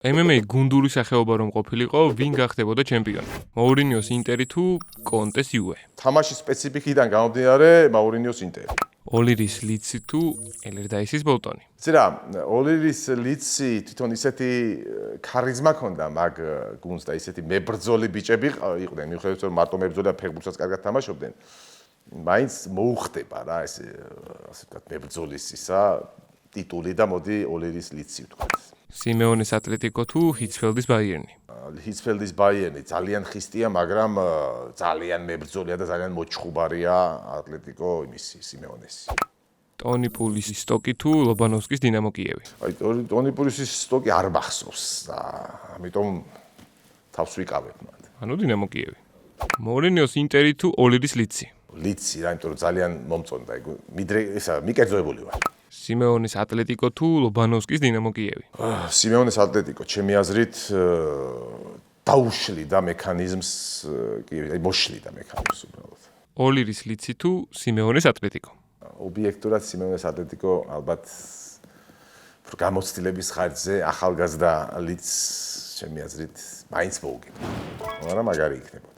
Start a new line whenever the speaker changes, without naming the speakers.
MMA გუნდური სახეობა რომ ყოფილიყო, ვინ გახდებოდა ჩემპიონი? მოურინიოს ინტერი თუ კონტეს იუვე?
თამაშის სპეციფიკიდან გამომდინარე, მაურინიოს ინტერი.
ოლირის ლიცი თუ ელერდაისის ბოლტონი?
ცირა, ოლირის ლიცი თვითონ ისეთი ქარიზმა ჰქონდა მაგ გუნდს და ისეთი მებრძოლი ბიჭები იყვნენ, მიუხედავად რომ მარტო მებრძოლია ფეხბურთსაც კარგად თამაშობდნენ. მაინც მოუხდება რა ეს ასე ვთქვათ მებრძოლის ისა ტიტული და მოდი ოლირის ლიცი ვთქვათ.
სიმეონეს ატლეტიკო თუ ჰიცფელდის ბაიერნი?
ჰიცფელდის ბაიერნი ძალიან ხისტია, მაგრამ ძალიან მებრძოლია და ძალიან მოჩხუბარია ატლეტიკო იმისი სიმეონესი.
ტონი პულის სტოკი თუ ლობანოვსკის დინამო კიევი?
აი ტონი პულის სტოკი არ მახსოვს და ამიტომ თავს ვიკავებ მათ.
ანუ დინამო კიევი. მოურინიოს ინტერი თუ ოლირის ლიცი?
ლიცი რა, იმიტომ რომ ძალიან მომწონდა, ისა მიკერძოებული ვარ.
სიმეონეს ატლეტიკო თუ ლობანოვსკის დინამო კიევი?
სიმეონეს ატლეტიკო, ჩემი აზრით, დაუშლიდა მექანიზმს, კი, მოშლიდა მექანიზმს უბრალოდ.
ოლირის ლიცი თუ სიმეონეს ატლეტიკო?
ობიექტურად სიმეონეს ატლეტიკო ალბათ გამოცდილების ხარჯზე ახალგაზრდა ლიცს, ჩემი აზრით, მაინც მოუგებდა. მაგრამ მაგარი იქნება.